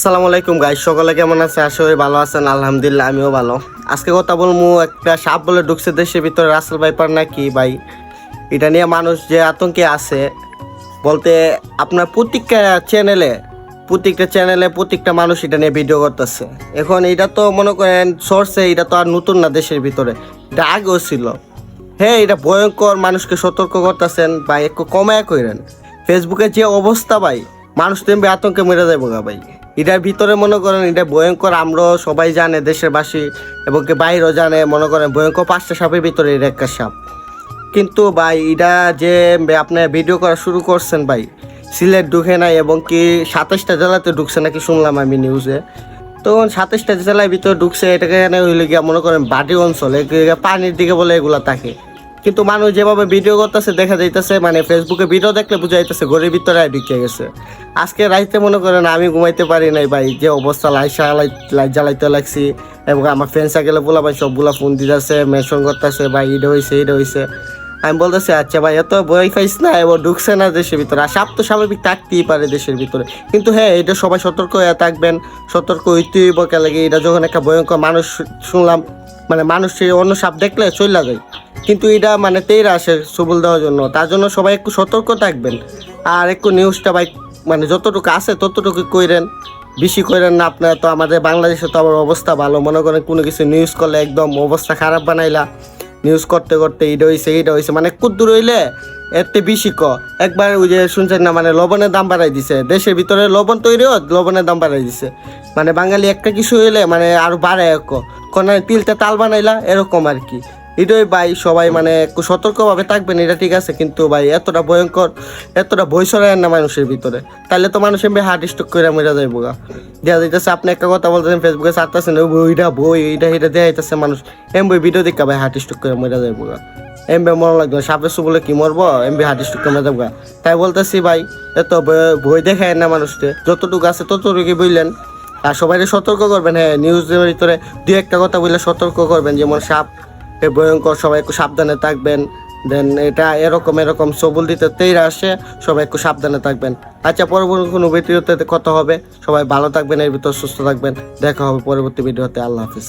আসসালামু আলাইকুম গাইস, সকলে কেমন আছে? আশা করি ভালো আছেন। আলহামদুলিল্লাহ আমিও ভালো। আজকে কথা বলবো একটা সাপ বলে ঢুকছে দেশের ভিতরে, রাসেল ভাইপার নাকি ভাই। এটা নিয়ে মানুষ যে আতঙ্কে আছে বলতে আপনার প্রত্যেকটা চ্যানেলে প্রত্যেকটা মানুষ এটা নিয়ে ভিডিও করতেছে। এখন এটা তো মনে করেন সোর্সে, এটা তো আর নতুন না দেশের ভিতরে, এটা আগেও ছিল। হ্যাঁ, এটা ভয়ঙ্কর, মানুষকে সতর্ক করতেছেন ভাই, একটু কমায় কইরেন। ফেসবুকের যে অবস্থা ভাই, মানুষ তেমনি আতঙ্কে মরে যাবো গা ভাই। এটার ভিতরে মনে করেন এটা ভয়ঙ্কর, আমরাও সবাই জানে, দেশের বাসী এবং কি বাইরেও জানে। মনে করেন ভয়ঙ্কর 5টা সাপের ভিতরে এটা একটা সাপ। কিন্তু ভাই এটা যে আপনি ভিডিও করা শুরু করছেন ভাই, সিলেট ঢুকে নাই এবং কি 27টা জেলাতে ঢুকছে নাকি শুনলাম আমি নিউজে। তো 27টা জেলার ভিতরে ঢুকছে, এটাকে হইলে গিয়া মনে করেন বাড়ি অঞ্চল, পানির দিকে বলে এগুলা থাকে। কিন্তু মানুষ যেভাবে ভিডিও করতেছে দেখা যাইতেছে, মানে ফেসবুকে ভিডিও দেখলে বোঝা যাইতেছে ঘরের ভিতরে ঢুকে গেছে। আজকে রাইতে মনে করেন আমি ঘুমাইতে পারি নাই ভাই, যে অবস্থা, লাইট জ্বালাইতে লাগছি। এবং আমার ফ্রেন্ড সার্কেলে বলা ভাই সবগুলা ফোন দিতেছে, মেনশন করতেছে ভাই এটা হয়েছে। আমি বলতেছি আচ্ছা ভাই, এত ভয় পাইস না, এবার ঢুকছে না দেশের ভিতরে। আর সাপ তো স্বাভাবিক থাকতেই পারে দেশের ভিতরে, কিন্তু হ্যাঁ এটা সবাই সতর্ক হয়ে থাকবেন, সতর্ক হইতেই হইব। লাগে এটা যখন একটা ভয়ঙ্কর, মানুষ শুনলাম মানে মানুষ অন্য সাপ দেখলে চলে যায়, কিন্তু এটা মানে তেইরা আসে সবল দেওয়ার জন্য। তার জন্য সবাই একটু সতর্ক থাকবেন। আর একটু নিউজটা ভাই মানে যতটুকু আছে ততটুকু কইরেন, বেশি কইরেন না। আপনার তো আমাদের বাংলাদেশে তো আবার অবস্থা ভালো, মনে করেন কোনো কিছু নিউজ করলে একদম অবস্থা খারাপ বানাইলা। নিউজ করতে করতে এইটা হয়েছে মানে কুদ্দুর হইলে এতে বেশি একবার ওই যে শুনছেন না, মানে লবণের দাম বাড়াই দিছে দেশের ভিতরে, লবণ তৈরিও লবণের দাম বাড়াই দিছে। মানে বাঙালি একটা কিছু হইলে মানে আরো বাড়ায় কোন তিলতে তাল বানাইলা এরকম আর কি। এটাই ভাই সবাই মানে একটু সতর্কভাবে থাকবেন, এটা ঠিক আছে। কিন্তু ভাই এতটা ভয়ঙ্কর, এতটা ভয় সরায় না মানুষের ভিতরে, তাহলে তো মানুষ এমনি হার্ট স্ট্রোক করে মরে যাইবো গা। দেখা যাইতেছে আপনি একটা কথা বলতেছেন ফেসবুকে ছাড়তেছেন, এটা দেখা যাইতেছে মানুষ এমবি ভিডিও দেখা ভাই হার্ট স্ট্রোক করে মরে যাইবো গা। এমবি মরা লাগবে, সাপের বলে কি মরবো, এমবি হার্ট স্ট্রোক করে মরে যাবো গা। তাই বলতেছি ভাই, এত ভয় দেখায় না মানুষকে, যতটুকু আছে ততটুকুই বললেন। আর সবাই সতর্ক করবেন। হ্যাঁ, নিউজের ভিতরে দুই একটা কথা বললে সতর্ক করবেন, যেমন সাপ ভয়ঙ্কর, সবাই একটু সাবধানে থাকবেন। দেন এটা এরকম সবল দিতে তেইরা আসে, সবাই একটু সাবধানে থাকবেন। আচ্ছা, পরবর্তী কোনো ভিডিওতে কথা হবে। সবাই ভালো থাকবেন, এর ভিতর সুস্থ থাকবেন। দেখা হবে পরবর্তী ভিডিওতে। আল্লাহ হাফিজ।